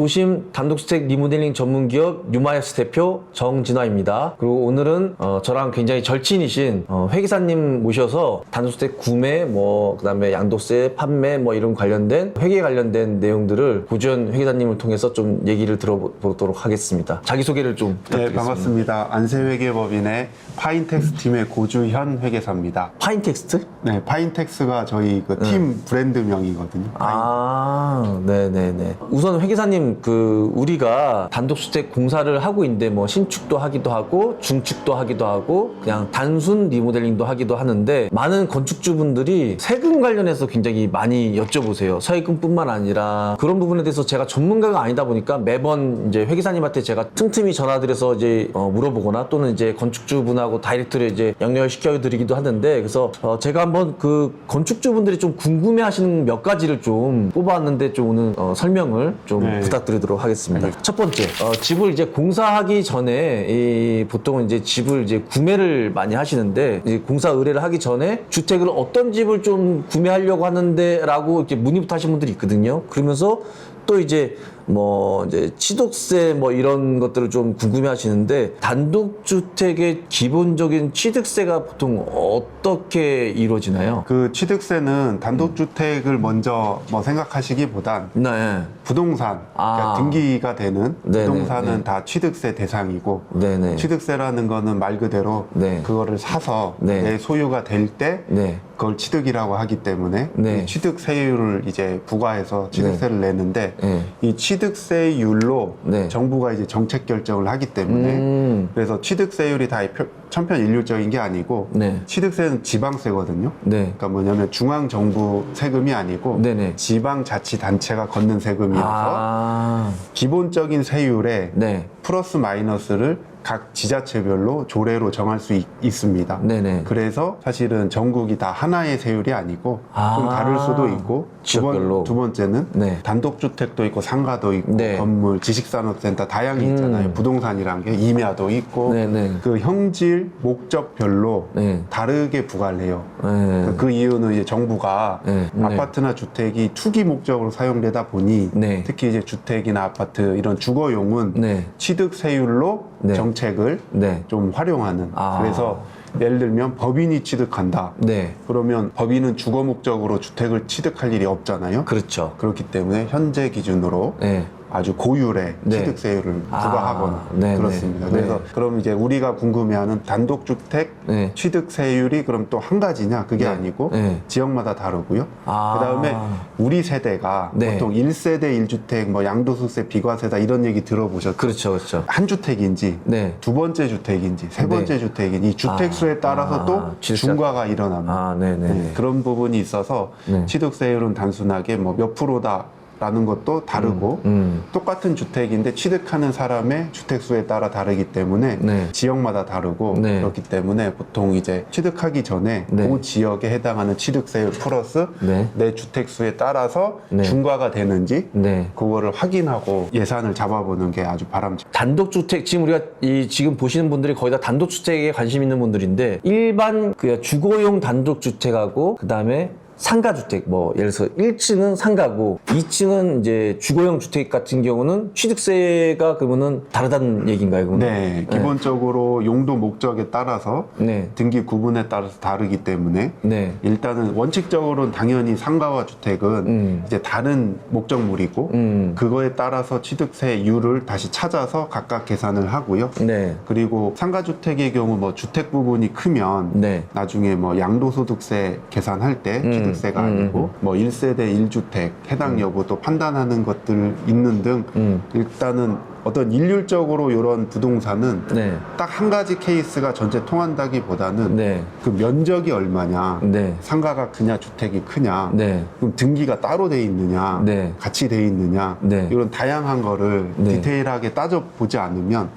도심 단독주택 리모델링 전문기업 뉴마이스 대표 정진화입니다. 그리고 오늘은 저랑 굉장히 절친이신 회계사님 모셔서 단독주택 구매, 그다음에 양도세, 판매 이런 관련된 회계 관련된 내용들을 고주현 회계사님을 통해서 좀 얘기를 들어보도록 하겠습니다. 자기소개를 좀 부탁드리겠습니다. 네, 반갑습니다. 안세회계법인의 파인텍스 팀의 고주현 회계사입니다. 파인텍스트? 네, 파인텍스가 저희 그 팀 브랜드명이거든요. 네네네. 우선 회계사님, 우리가 단독주택 공사를 하고 있는데 신축도 하기도 하고 중축도 하기도 하고 그냥 단순 리모델링도 하기도 하는데 많은 건축주분들이 세금 관련해서 굉장히 많이 여쭤보세요. 세금뿐만 아니라 그런 부분에 대해서 제가 전문가가 아니다 보니까 매번 이제 회계사님한테 제가 틈틈이 전화드려서 이제 물어보거나 또는 이제 건축주분하고 다이렉트로 이제 연결시켜드리기도 하는데, 그래서 제가 한번 그 건축주분들이 좀 궁금해하시는 몇 가지를 좀 뽑아왔는데 좀 오늘 설명을 좀 부탁드리도록 하겠습니다. 첫 번째, 집을 이제 공사하기 전에 보통은 이제 집을 이제 구매를 많이 하시는데, 이제 공사 의뢰를 하기 전에 주택을 어떤 집을 좀 구매하려고 하는데라고 이렇게 문의부터 하신 분들이 있거든요. 그러면서 또 이제 이제 취득세 이런 것들을 좀 궁금해 하시는데, 단독주택의 기본적인 취득세가 보통 어떻게 이루어지나요? 그 취득세는 단독주택을 먼저 생각하시기보단 네. 부동산, 그러니까 등기가 되는 부동산은 다 취득세 대상이고, 네네. 취득세라는 거는 말 그대로 그거를 사서 내 소유가 될 때 그걸 취득이라고 하기 때문에 이 취득세율을 이제 부과해서 취득세를 내는데, 이 취득세율로 정부가 이제 정책 결정을 하기 때문에 그래서 취득세율이 다 천편일률적인 게 아니고 취득세는 지방세거든요. 그러니까 뭐냐면 중앙정부 세금이 아니고 지방자치단체가 걷는 세금이어서 기본적인 세율에 플러스 마이너스를 각 지자체별로 조례로 정할 수 있습니다. 그래서 사실은 전국이 다 하나의 세율이 아니고 좀 다를 수도 있고, 두 번째는 단독주택도 있고 상가도 있고 건물, 지식산업센터 다양히 있잖아요. 부동산이란 게 임야도 있고 그 형질, 목적별로 다르게 부과를 해요. 그 이유는 이제 정부가 아파트나 주택이 투기 목적으로 사용되다 보니 특히 이제 주택이나 아파트 이런 주거용은 취득세율로 정책을 좀 활용하는. 그래서 예를 들면 법인이 취득한다. 그러면 법인은 주거 목적으로 주택을 취득할 일이 없잖아요. 그렇죠. 그렇기 때문에 현재 기준으로 아주 고율의 취득세율을 부과하거나 그렇습니다. 그래서 그럼 이제 우리가 궁금해하는 단독주택 취득세율이 그럼 또 한 가지냐? 그게 아니고 지역마다 다르고요. 그다음에 우리 세대가 보통 1세대 1주택, 양도소득세 비과세다 이런 얘기 들어보셨죠? 그렇죠. 한 주택인지 두 번째 주택인지 세 번째 주택인지 이 주택 수에 따라서 또 중과가 일어납니다. 그런 부분이 있어서 취득세율은 단순하게 몇 프로다 라는 것도 다르고, 똑같은 주택인데 취득하는 사람의 주택수에 따라 다르기 때문에 지역마다 다르고, 그렇기 때문에 보통 이제 취득하기 전에 그 지역에 해당하는 취득세율 플러스 내 주택수에 따라서 중과가 되는지 그거를 확인하고 예산을 잡아보는 게 아주 바람직합니다. 단독주택, 지금 우리가 지금 보시는 분들이 거의 다 단독주택에 관심 있는 분들인데, 일반 주거용 단독주택하고 그다음에 상가주택, 예를 들어서 1층은 상가고 2층은 이제 주거용 주택 같은 경우는 취득세가 그러면은 다르다는 얘기인가요? 그러면? 기본적으로 용도 목적에 따라서 등기 구분에 따라서 다르기 때문에 일단은 원칙적으로는 당연히 상가와 주택은 이제 다른 목적물이고 그거에 따라서 취득세율을 다시 찾아서 각각 계산을 하고요. 그리고 상가주택의 경우 주택 부분이 크면 나중에 양도소득세 계산할 때 취득세가 아니고 1세대 1주택 해당 여부도 판단하는 것들 있는 등 일단은 어떤 일률적으로 이런 부동산은 딱 한 가지 케이스가 전체 통한다기보다는 그 면적이 얼마냐, 상가가 크냐 주택이 크냐, 그럼 등기가 따로 돼 있느냐, 같이 돼 있느냐, 이런 다양한 거를 디테일하게 따져보지 않으면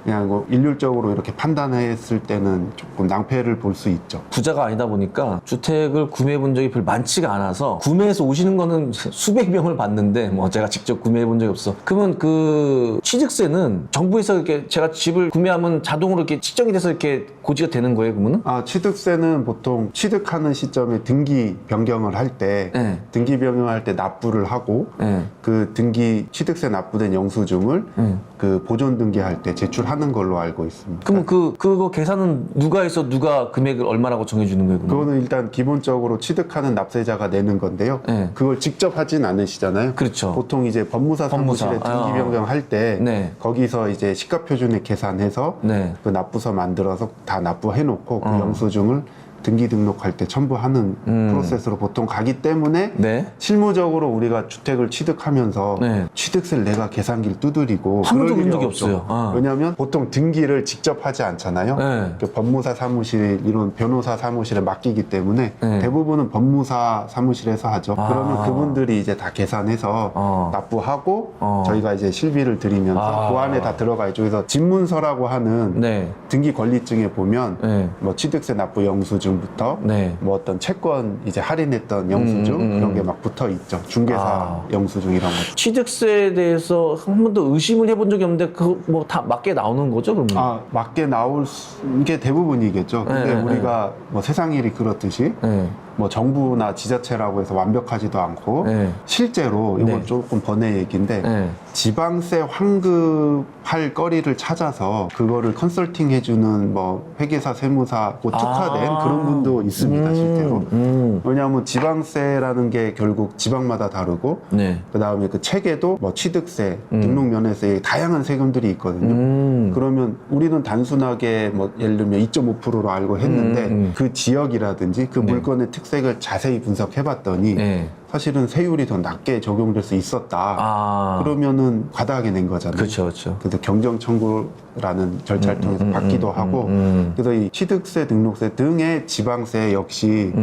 그냥 일률적으로 이렇게 판단했을 때는 조금 낭패를 볼 수 있죠. 부자가 아니다 보니까 주택을 구매해 본 적이 별로 많지가 않아서, 구매해서 오시는 거는 수백 명을 봤는데 제가 직접 구매해 본 적이 없어. 그러면 그 취득세는 정부에서 이렇게 제가 집을 구매하면 자동으로 이렇게 측정이 돼서 이렇게 고지가 되는 거예요, 그러면은? 취득세는 보통 취득하는 시점에 등기 변경을 할 때, 네. 등기 변경을 할 때 납부를 하고, 네. 그 등기 취득세 납부된 영수증을 그 보존 등기할 때 제출하는 걸로 알고 있습니다. 그러면 그거 계산은 누가 해서 누가 금액을 얼마라고 정해주는 거예요? 그러면? 그거는 일단 기본적으로 취득하는 납세자가 내는 건데요. 네. 그걸 직접 하진 않으시잖아요. 그렇죠. 보통 이제 법무사 사무실에 등기 변경할 때 네. 거기서 이제 시가표준액 계산해서 네. 그 납부서 만들어서 다 납부해놓고 그 영수증을 등기 등록할 때 첨부하는 프로세스로 보통 가기 때문에 네. 실무적으로 우리가 주택을 취득하면서 네. 취득세를 내가 계산기를 두드리고 한 번도 그럴 일이 그런 적이 없죠. 없어요. 왜냐하면 보통 등기를 직접 하지 않잖아요. 네. 그 법무사 사무실 이런 변호사 사무실에 맡기기 때문에 네. 대부분은 법무사 사무실에서 하죠. 그러면 그분들이 이제 다 계산해서 납부하고 저희가 이제 실비를 드리면서 그 안에 다 들어가 있죠. 그래서 집문서라고 하는 네. 등기 권리증에 보면 네. 뭐 취득세 납부 영수증부터 네. 뭐 어떤 채권 이제 할인했던 영수증 그런 게 막 붙어 있죠. 중개사 영수증 이런 거. 취득세에 대해서 한 번도 의심을 해본 적이 없는데 그 뭐 다 맞게 나오는 거죠, 그러면? 맞게 나올 게 대부분이겠죠. 근데 네, 우리가 뭐 세상 일이 그렇듯이 네. 뭐 정부나 지자체라고 해서 완벽하지도 않고 네. 실제로 이건 네. 조금 번외 얘기인데 네. 지방세 환급할 거리를 찾아서 그거를 컨설팅 해주는 뭐 회계사, 세무사 뭐 특화된 그런 분도 있습니다, 실제로. 왜냐하면 지방세라는 게 결국 지방마다 다르고 네. 그 다음에 그 체계도 뭐 취득세, 등록면허세 다양한 세금들이 있거든요. 그러면 우리는 단순하게 뭐 예를 들면 2.5%로 알고 했는데 그 지역이라든지 그 물건의 특색을 자세히 분석해봤더니 네. 사실은 세율이 더 낮게 적용될 수 있었다. 그러면은 과다하게 낸 거잖아요. 그렇죠, 그렇죠. 그래서 경정 청구라는 절차를 통해서 받기도 하고, 그래서 이 취득세, 등록세 등의 지방세 역시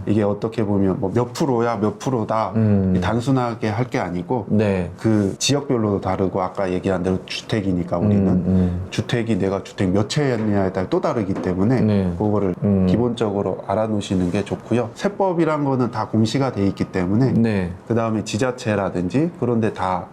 이게 어떻게 보면 뭐 몇 프로야, 몇 프로다 이 단순하게 할 게 아니고 네. 그 지역별로도 다르고 아까 얘기한 대로 주택이니까 우리는 주택이 내가 주택 몇 채였냐에 따라 또 다르기 때문에 네. 그거를 기본적으로 알아놓으시는 게 좋고요. 세법이란 거는 다 공시가 돼 있기 때문에 네. 그 다음에 지자체라든지 그런데 다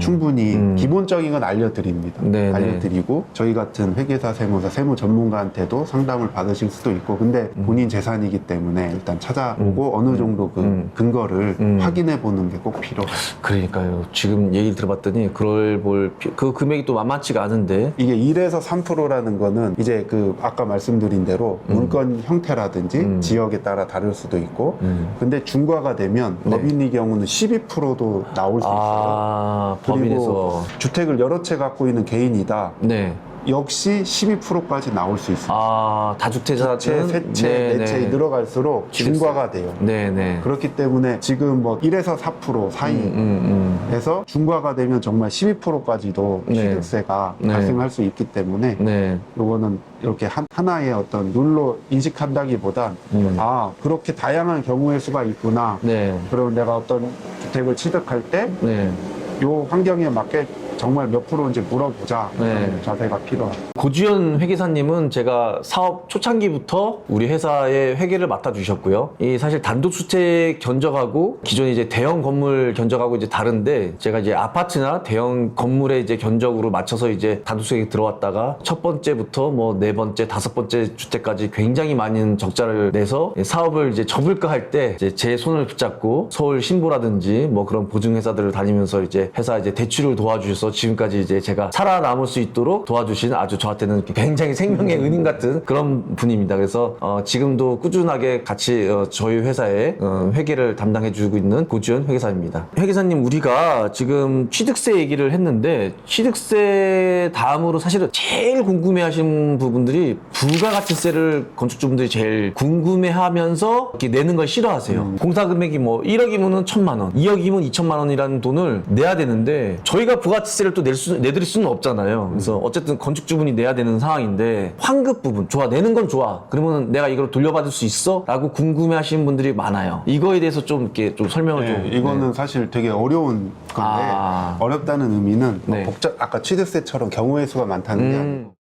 충분히 기본적인 건 알려드립니다. 네, 알려드리고 저희 같은 회계사, 세무사, 세무 전문가한테도 상담을 받으실 수도 있고 근데 본인 재산이기 때문에 일단 찾아보고 어느 정도 그 근거를 확인해 보는 게 꼭 필요해요. 그러니까요. 지금 얘기를 들어봤더니 그 금액이 또 만만치가 않은데 이게 1에서 3%라는 거는 이제 그 아까 말씀드린 대로 물건 형태라든지 지역에 따라 다를 수도 있고 근데 중과가 되면 법인의 경우는 12%도 나올 수 있어요. 법인에서 주택을 여러 채 갖고 있는 개인이다. 네. 역시 12%까지 나올 수 있습니다. 다주택자는 두 채, 세 채, 네 채 늘어갈수록 중과가 돼요. 네네. 그렇기 때문에 지금 뭐 1에서 4% 사이에서 중과가 되면 정말 12%까지도 취득세가 발생할 수 있기 때문에 요거는 이렇게 하나의 어떤 룰로 인식한다기보단 그렇게 다양한 경우의 수가 있구나. 그럼 내가 어떤 주택을 취득할 때 요 환경에 맞게 정말 몇 프로인지 물어보자. 자세가 필요합니다. 고주현 회계사님은 제가 사업 초창기부터 우리 회사의 회계를 맡아주셨고요. 이 사실 단독주택 견적하고 기존 이제 대형 건물 견적하고 이제 다른데 제가 이제 아파트나 대형 건물에 이제 견적으로 맞춰서 이제 단독주택에 들어왔다가 첫 번째부터 뭐 네 번째, 다섯 번째 주택까지 굉장히 많은 적자를 내서 사업을 이제 접을까 할 때 이제 제 손을 붙잡고 서울 신보라든지 뭐 그런 보증회사들을 다니면서 이제 회사 이제 대출을 도와주셔서 지금까지 이제 제가 살아남을 수 있도록 도와주신 아주 저한테는 굉장히 생명의 은인 같은 그런 분입니다. 그래서 지금도 꾸준하게 같이 저희 회사에 회계를 담당해주고 있는 고주현 회계사입니다. 회계사님, 우리가 지금 취득세 얘기를 했는데 취득세 다음으로 사실은 제일 궁금해하시는 부분들이 부가가치세를 건축주분들이 제일 궁금해하면서 이렇게 내는 걸 싫어하세요. 공사 금액이 뭐 1억이면은 1,000만 원, 2억이면 2천만 원이라는 돈을 내야 되는데 저희가 부가가치세를 또 내드릴 수는 없잖아요. 그래서 어쨌든 건축주분이 내야 되는 상황인데 환급 부분 좋아, 내는 건 좋아, 그러면 내가 이걸 돌려받을 수 있어? 라고 궁금해하시는 분들이 많아요. 이거에 대해서 좀 이렇게 좀 설명을 좀. 이거는 사실 되게 어려운 건데 어렵다는 의미는 아까 취득세처럼 경우의 수가 많다는 게 아니고